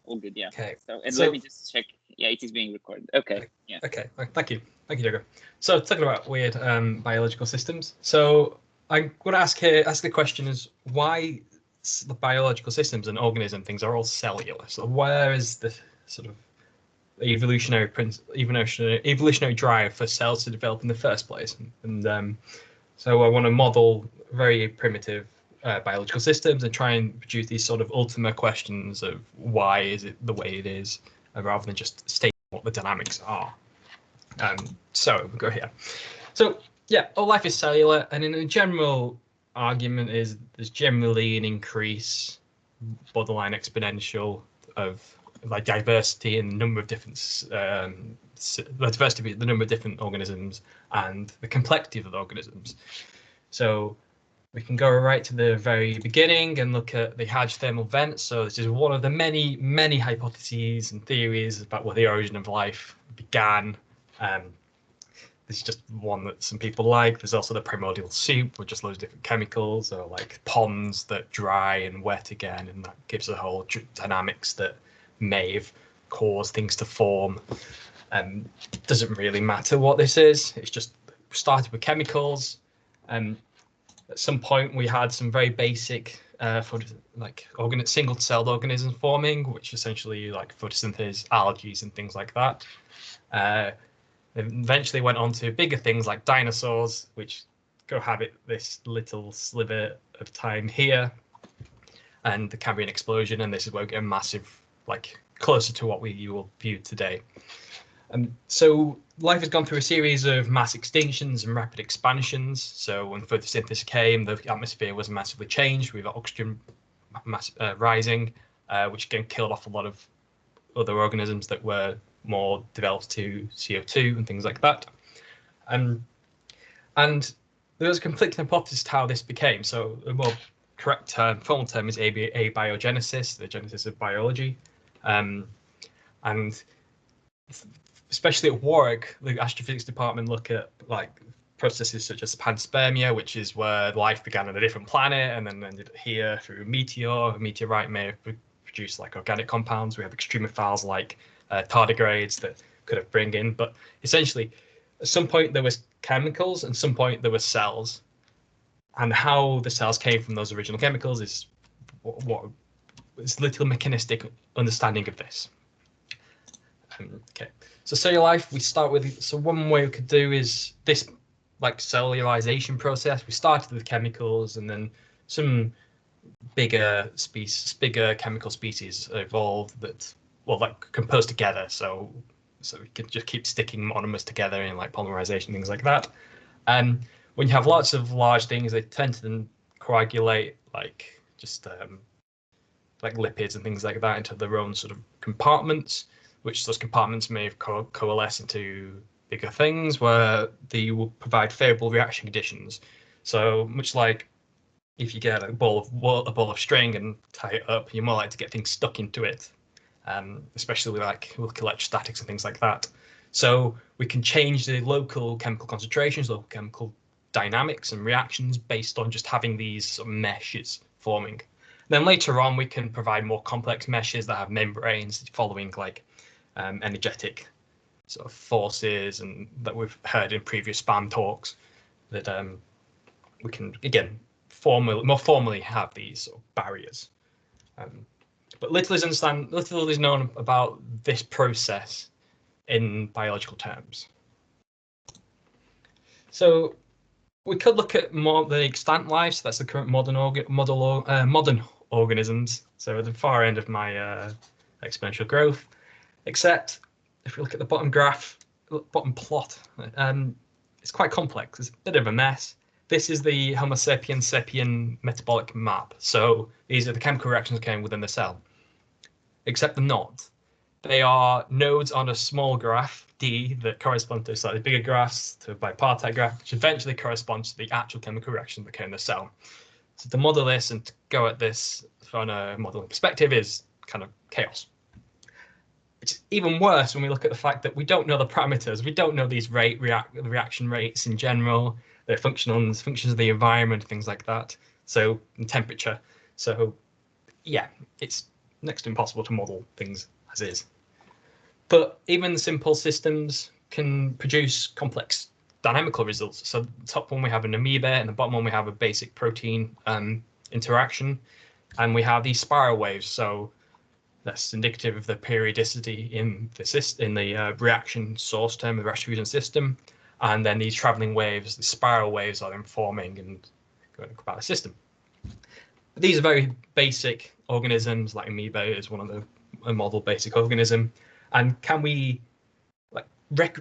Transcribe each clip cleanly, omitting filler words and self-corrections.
all good. Yeah. Okay. So let me just check. Yeah, it is being recorded. Okay. Yeah. Okay. Thank you, Diego. So talking about weird biological systems. So I'm going to ask the question is why the biological systems and organism things are all cellular. So where is the sort of evolutionary drive for cells to develop in the first place? And so I want to model very primitive biological systems and try and produce these sort of ultimate questions of why is it the way it is, rather than just stating what the dynamics are. So we'll go here. So yeah, all life is cellular, and in a general argument is there's generally an increase, borderline exponential, of like diversity in the number of different diversity, the number of different organisms and the complexity of the organisms. So we can go right to the very beginning and look at the hydrothermal vents. So this is one of the many hypotheses and theories about where the origin of life began. This is just one that some people like. There's also the primordial soup with just loads of different chemicals, or like ponds that dry and wet again, and that gives a whole dynamics that may have caused things to form. Doesn't really matter what this is. It's just started with chemicals. At some point, we had some very basic single-celled organisms forming, which essentially like photosynthesis, algae, and things like that. Eventually went on to bigger things like dinosaurs, which cohabit this little sliver of time here, and the Cambrian explosion, and this is where we get a massive, like closer to what you will view today. So life has gone through a series of mass extinctions and rapid expansions. So when photosynthesis came, the atmosphere was massively changed with oxygen rising, which again killed off a lot of other organisms that were more developed to CO2 and things like that. And there was a conflicting hypothesis to how this became. So the more correct term, formal term is abiogenesis, the genesis of biology. And especially at Warwick, the astrophysics department look at like processes such as panspermia, which is where life began on a different planet and then ended here through a meteor. A meteorite may have produced like organic compounds. We have extremophiles like tardigrades that could have bring in, but essentially at some point there was chemicals and at some point there were cells, and how the cells came from those original chemicals is what is little mechanistic understanding of this. Okay, so cellular life, we start with, so one way we could do is this like cellularization process. We started with chemicals and then some bigger chemical species evolved that, well, like compose together. So we can just keep sticking monomers together in like polymerization, things like that. And when you have lots of large things, they tend to then coagulate like just like lipids and things like that into their own sort of compartments, which those compartments may coalesce into bigger things where they will provide favorable reaction conditions. So much like if you get a ball of string and tie it up, you're more likely to get things stuck into it, especially like with electrostatics and things like that. So we can change the local chemical concentrations, local chemical dynamics and reactions based on just having these sort of meshes forming. Then later on, we can provide more complex meshes that have membranes following like energetic sort of forces, and that we've heard in previous SPAAM talks, that we can again more formally have these sort of barriers. But little is known about this process in biological terms. So we could look at more the extant life. So that's the current modern organisms. So at the far end of my exponential growth. Except if we look at the bottom plot, it's quite complex. It's a bit of a mess. This is the Homo sapiens sapien metabolic map. So these are the chemical reactions occurring within the cell. Except they're not. They are nodes on a small graph, D, that correspond to slightly bigger graphs, to a bipartite graph, which eventually corresponds to the actual chemical reaction that occur in the cell. So to model this and to go at this from a modeling perspective is kind of chaos. It's even worse when we look at the fact that we don't know the parameters. We don't know these reaction rates in general, their functions of the environment, things like that. So, and temperature. So, yeah, it's next to impossible to model things as is. But even simple systems can produce complex dynamical results. So the top one we have an amoeba, and the bottom one we have a basic protein interaction, and we have these spiral waves. So that's indicative of the periodicity in the reaction source term of the reaction fusion system. And then these traveling waves, the spiral waves, are then forming and going about the system. These are very basic organisms, like amoeba is one of a model basic organism. And can we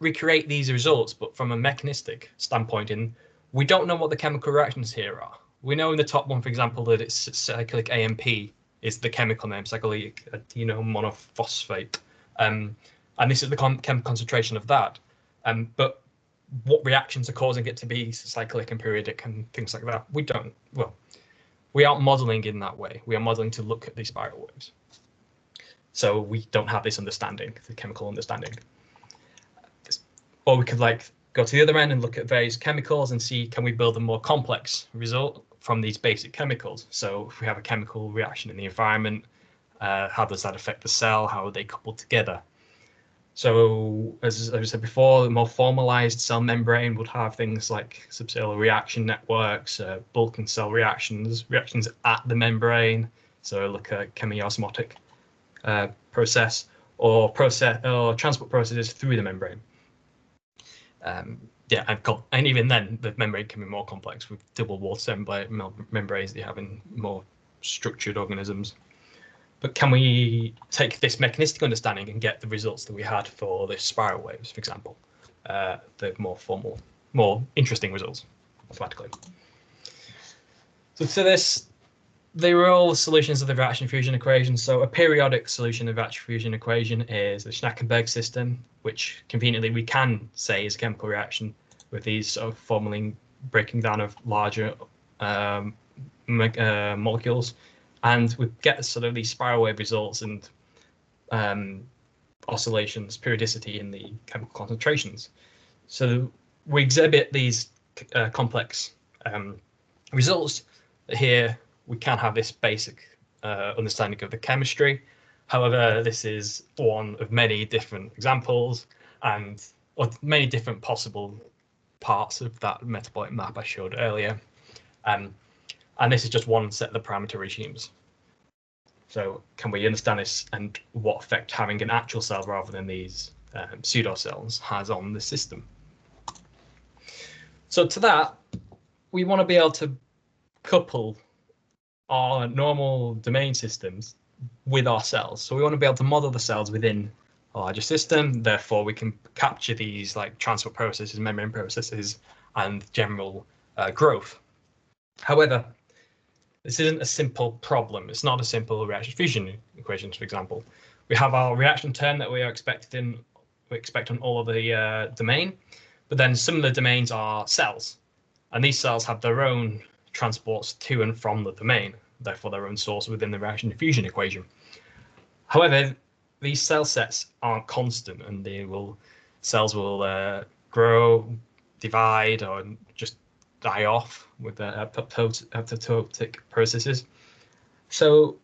recreate these results, but from a mechanistic standpoint? And we don't know what the chemical reactions here are. We know in the top one, for example, that it's cyclic AMP is the chemical name, cyclic adenomonophosphate. And this is the chemical concentration of that. But what reactions are causing it to be cyclic and periodic and things like that, we don't. Well, we aren't modeling in that way. We are modeling to look at these spiral waves. So we don't have this understanding, the chemical understanding. Or we could go to the other end and look at various chemicals and see, can we build a more complex result from these basic chemicals? So if we have a chemical reaction in the environment, how does that affect the cell? How are they coupled together? So as I said before, the more formalized cell membrane would have things like subcellular reaction networks, bulk and cell reactions at the membrane. So look at chemiosmotic process or transport processes through the membrane. And even then, the membrane can be more complex with double wall membranes that you have in more structured organisms. But can we take this mechanistic understanding and get the results that we had for the spiral waves, for example, the more formal, more interesting results mathematically? So to this, they were all solutions of the reaction fusion equation. So a periodic solution of the reaction fusion equation is the Schnackenberg system, which conveniently we can say is a chemical reaction with these sort of formally breaking down of larger molecules. And we get sort of these spiral wave results and oscillations, periodicity in the chemical concentrations. So we exhibit these complex results. Here we can have this basic understanding of the chemistry. However, this is one of many different examples or many different possible parts of that metabolic map I showed earlier. And this is just one set of the parameter regimes. So can we understand this and what effect having an actual cell rather than these pseudo cells has on the system? So to that, we want to be able to couple our normal domain systems with our cells. So we want to be able to model the cells within a larger system. Therefore, we can capture these like transport processes, membrane processes, and general growth. However, this isn't a simple problem. It's not a simple reaction fusion equations, for example. We have our reaction term that we expect on all of the domain, but then some of the domains are cells, and these cells have their own transports to and from the domain, therefore their own source within the reaction diffusion equation. However, these cell sets aren't constant, and cells will grow, divide, or just die off with the apoptotic processes. So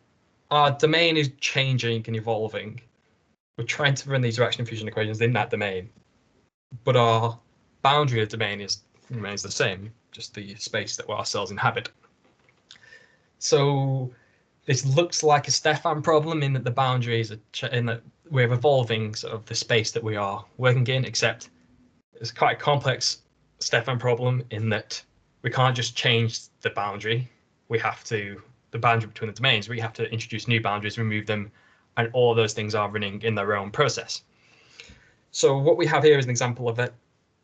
our domain is changing and evolving. We're trying to run these reaction fusion equations in that domain, but our boundary of the domain remains the same, just the space that our cells inhabit. So this looks like a Stefan problem in that the boundaries in that we're evolving sort of the space that we are working in, except it's quite a complex Stefan problem in that we can't just change the boundary. The boundary between the domains, we have to introduce new boundaries, remove them, and all those things are running in their own process. So what we have here is an example of a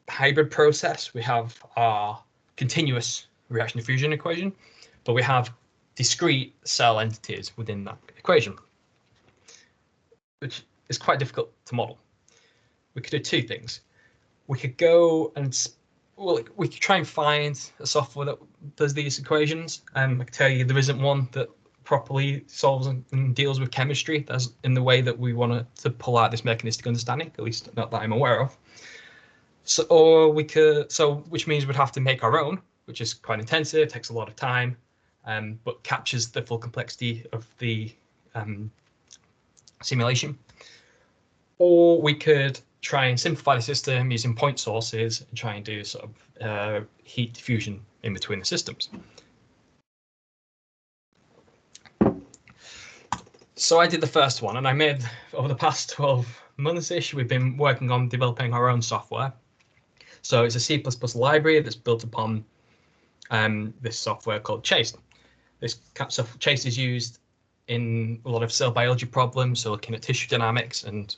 hybrid process. We have our continuous reaction diffusion equation, but we have discrete cell entities within that equation, which is quite difficult to model. We could do two things. We could go and we could try and find a software that does these equations. I can tell you there isn't one that properly solves and deals with chemistry that's in the way that we want to pull out this mechanistic understanding, at least not that I'm aware of. So, which means we'd have to make our own, which is quite intensive, takes a lot of time, but captures the full complexity of the simulation. Or we could try and simplify the system using point sources and try and do sort of heat diffusion in between the systems. So I did the first one, and I made, over the past 12 months-ish, we've been working on developing our own software. So it's a C++ library that's built upon this software called Chaste. Chaste is used in a lot of cell biology problems, so looking at tissue dynamics and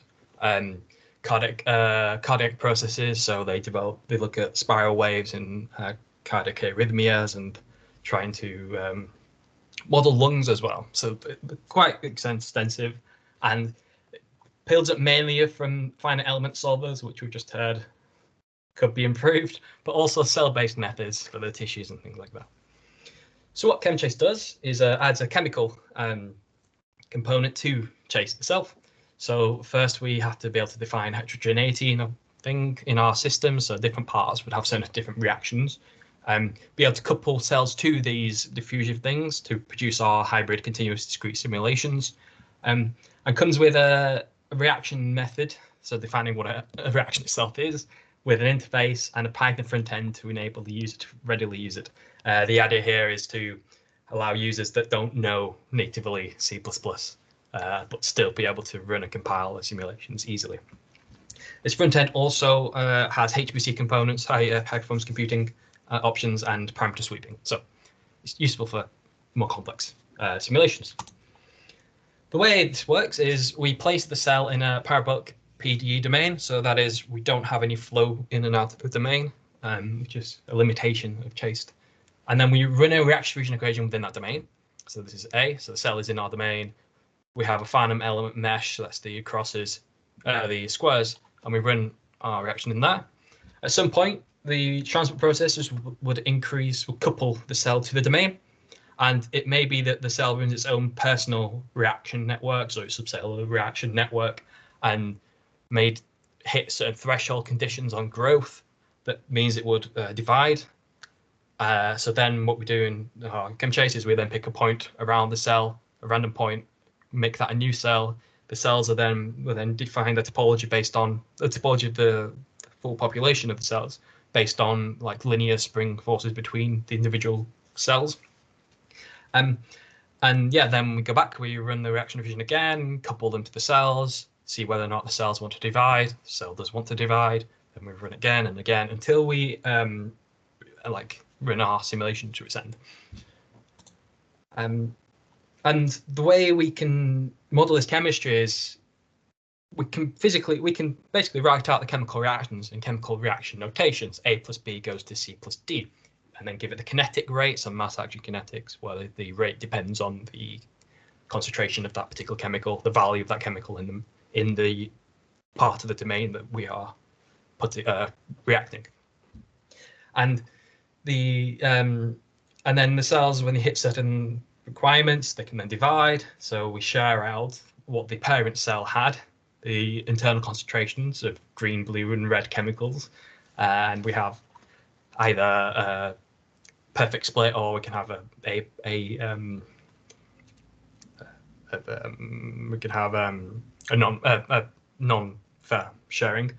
cardiac processes. So they look at spiral waves and cardiac arrhythmias and trying to model lungs as well. So quite extensive, and builds up mainly from finite element solvers, which we just heard could be improved, but also cell-based methods for the tissues and things like that. So what ChemChaste does is adds a chemical component to Chaste itself. So first we have to be able to define heterogeneity in a thing in our system. So different parts would have certain different reactions. Be able to couple cells to these diffusive things to produce our hybrid continuous discrete simulations. And comes with a reaction method, so defining what a reaction itself is, with an interface and a Python front end to enable the user to readily use it. The idea here is to allow users that don't know natively C++, but still be able to run and compile the simulations easily. This front end also has HPC components, high performance computing options, and parameter sweeping. So it's useful for more complex simulations. The way it works is we place the cell in a parabolic PDE domain. So that is, we don't have any flow in and out of the domain, which is a limitation of Chaste. And then we run a reaction-diffusion equation within that domain. So this is A, so the cell is in our domain. We have a finite element mesh, so that's the crosses, the squares, and we run our reaction in there. At some point, the transport processes would couple the cell to the domain. And it may be that the cell runs its own personal reaction network, so its subcellular reaction network, and may hit certain threshold conditions on growth. That means it would divide. So then what we do in ChemChaste is we then pick a point around the cell, a random point, make that a new cell. The cells will then define the topology based on the topology of the full population of the cells, based on like linear spring forces between the individual cells. And yeah, then we go back, we run the reaction diffusion again, couple them to the cells, see whether or not the cells want to divide. The cell does want to divide, then we run again and again until we run our simulation to its end. And the way we can model this chemistry is we can basically write out the chemical reactions in chemical reaction notations. A plus B goes to C plus D, and then give it the kinetic rate, some mass action kinetics, where the rate depends on the concentration of that particular chemical, the value of that chemical in the part of the domain that we are reacting. And then the cells, when they hit certain requirements, they can then divide. So we share out what the parent cell had, the internal concentrations of green, blue, and red chemicals, and we have either a perfect split, or we can have a non-fair sharing.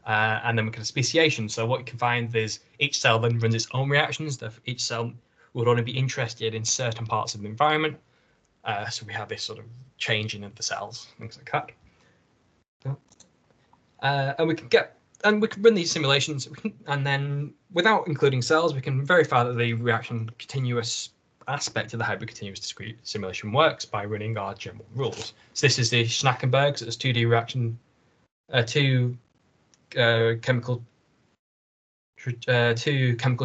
And then we can have speciation. So what you can find is each cell then runs its own reactions. Each cell would only be interested in certain parts of the environment. So we have this sort of changing of the cells, things like that. And we can run these simulations, and then without including cells, we can verify that the reaction continuous aspect of the hybrid continuous discrete simulation works by running our general rules. So this is the Schnackenberg, so it's 2D reaction, two chemical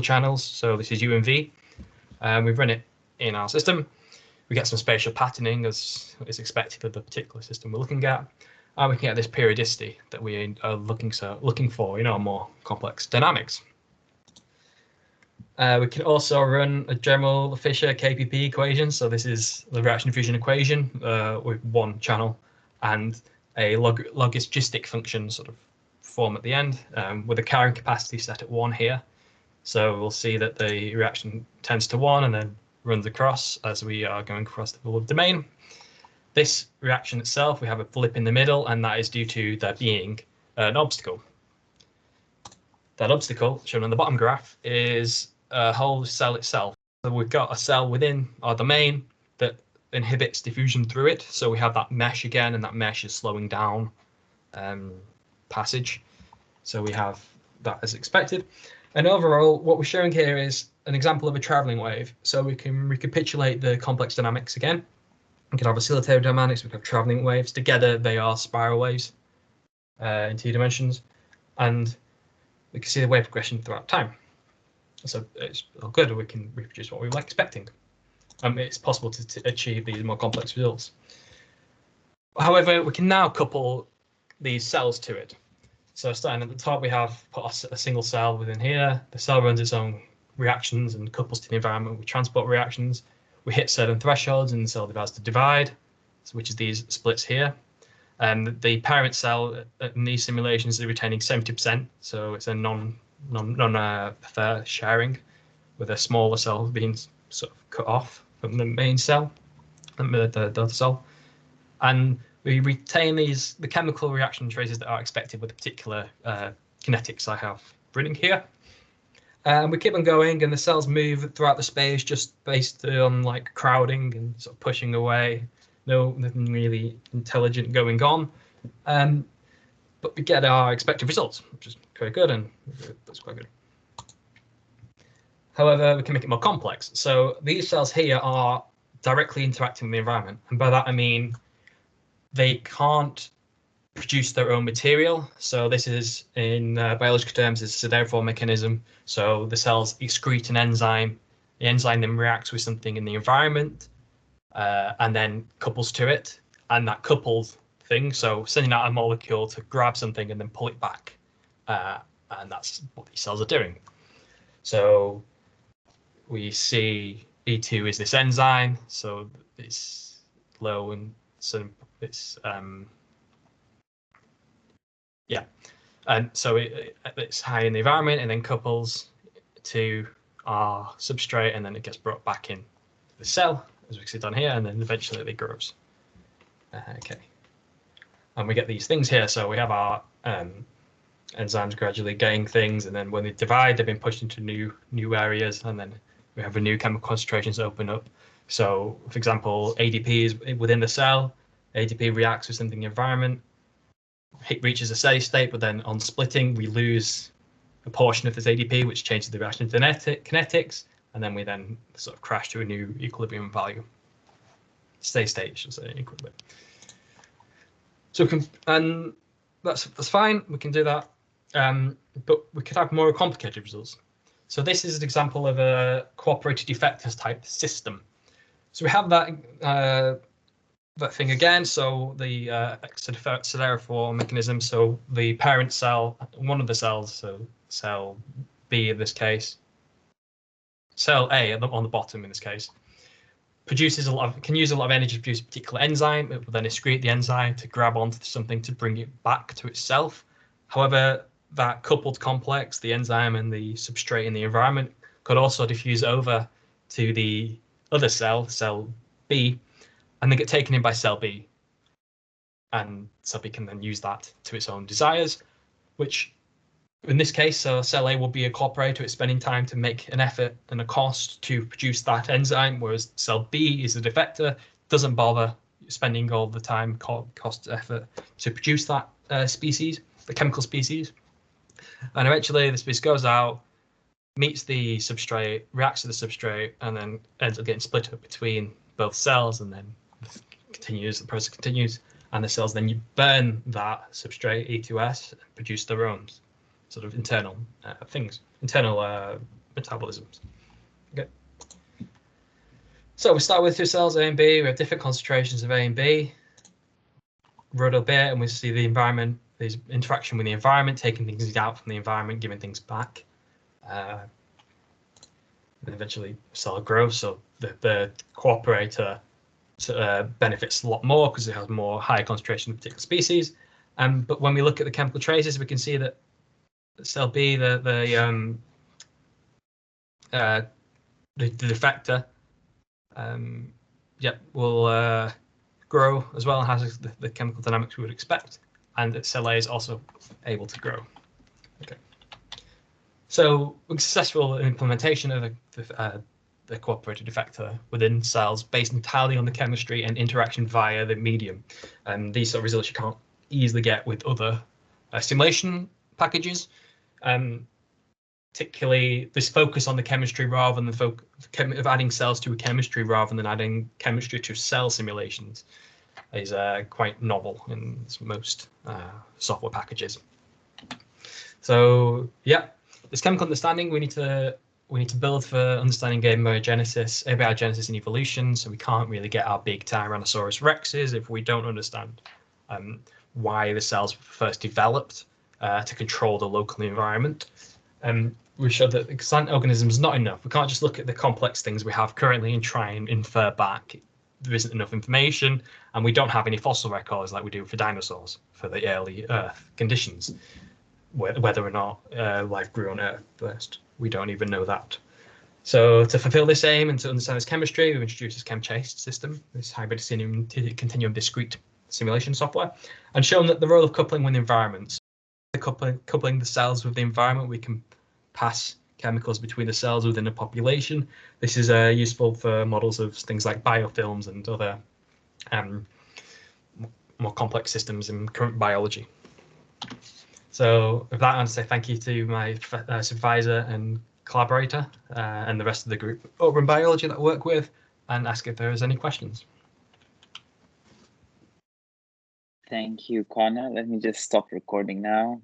channels. So this is U and V. We run it in our system. We get some spatial patterning as is expected of the particular system we're looking at. And we can get this periodicity that we are looking for in our more complex dynamics. We can also run a general Fisher KPP equation. So this is the reaction diffusion equation with one channel and a logistic function sort of form at the end, with a carrying capacity set at 1 here. So we'll see that the reaction tends to 1 and then runs across as we are going across the full domain. This reaction itself, we have a blip in the middle, and that is due to there being an obstacle. That obstacle, shown on the bottom graph, is a whole cell itself. So we've got a cell within our domain that inhibits diffusion through it. So we have that mesh again, and that mesh is slowing down passage. So we have that as expected. And overall, what we're showing here is an example of a traveling wave. So we can recapitulate the complex dynamics again. We can have oscillatory dynamics, we can have traveling waves. Together, they are spiral waves in 2 dimensions. And we can see the wave progression throughout time. So it's all good. We can reproduce what we were expecting. It's possible to achieve these more complex results. However, we can now couple these cells to it. So starting at the top, we have put a single cell within here. The cell runs its own reactions and couples to the environment with transport reactions. We hit certain thresholds and the cell divides to divide, which is these splits here. The parent cell in these simulations is retaining 70%, so it's a non-fair sharing, with a smaller cell being sort of cut off from the main cell, the other cell. And we retain the chemical reaction traces that are expected with the particular kinetics I have written here. And we keep on going, and the cells move throughout the space just based on like crowding and sort of pushing away. Nothing really intelligent going on. But we get our expected results, which is very good, and that's quite good. However, we can make it more complex. So these cells here are directly interacting with the environment. And by that, I mean they can't produce their own material. So this is, in biological terms, is a therefore mechanism. So the cells excrete an enzyme. The enzyme then reacts with something in the environment and then couples to it. And that coupled thing, so sending out a molecule to grab something and then pull it back. And that's what these cells are doing. So we see E2 is this enzyme. So it's low and so it's and so it's high in the environment and then couples to our substrate, and then it gets brought back in the cell, as we see down here, and then eventually it grows. Okay, and we get these things here. So we have our enzymes gradually getting things, and then when they divide, they've been pushed into new areas, and then we have a new chemical concentrations open up. So, for example, ADP is within the cell. ADP reacts with something in the environment. It reaches a steady state, but then on splitting, we lose a portion of this ADP, which changes the reaction kinetics, and then we then sort of crash to a new equilibrium value. Steady state, I should say, equilibrium. So we can, and that's fine. We can do that, but we could have more complicated results. So this is an example of a cooperated effectors type system. So we have that thing again. So the cellular mechanism. So the parent cell, one of the cells, so cell B in this case, cell A on the bottom in this case, produces can use a lot of energy to produce a particular enzyme. It will then excrete the enzyme to grab onto something to bring it back to itself. However, that coupled complex, the enzyme and the substrate in the environment, could also diffuse over to the other cell, cell B, and then get taken in by cell B. And cell B can then use that to its own desires, which in this case, cell A will be a cooperator. It's spending time to make an effort and a cost to produce that enzyme, whereas cell B is a defector, doesn't bother spending all the time, cost, effort to produce that species, the chemical species. And eventually the species goes out, meets the substrate, reacts to the substrate, and then ends up getting split up between both cells, and then the process continues, and the cells then you burn that substrate, E2S, and produce their own sort of internal things, internal metabolisms. Okay. So we start with two cells, A and B. We have different concentrations of A and B. Rode a bit, and we see the environment, there's interaction with the environment, taking things out from the environment, giving things back. And eventually cell grows, so the cooperator benefits a lot more because it has more higher concentration of particular species. But when we look at the chemical traces, we can see that cell B, the defector, will grow as well, and has the chemical dynamics we would expect, and that cell A is also able to grow. Okay. So successful implementation of the cooperative effector within cells based entirely on the chemistry and interaction via the medium. And these sort of results you can't easily get with other simulation packages. Particularly this focus on the chemistry rather than the of adding cells to a chemistry rather than adding chemistry to cell simulations is quite novel in most software packages. So yeah, this chemical understanding we need to build for understanding abiogenesis and evolution. So we can't really get our big Tyrannosaurus rexes if we don't understand why the cells were first developed to control the local environment. We showed that extant organisms is not enough. We can't just look at the complex things we have currently and try and infer back. There isn't enough information, and we don't have any fossil records like we do for dinosaurs for the early Earth conditions. Whether or not life grew on Earth first, we don't even know that. So to fulfill this aim and to understand this chemistry, we've introduced this ChemChase system, this hybrid continuum discrete simulation software, and shown that the role of coupling with the environment, coupling the cells with the environment, we can pass chemicals between the cells within a population. This is useful for models of things like biofilms and other more complex systems in current biology. So with that, I want to say thank you to my supervisor and collaborator and the rest of the group over in biology that I work with, and ask if there is any questions. Thank you, Connah. Let me just stop recording now.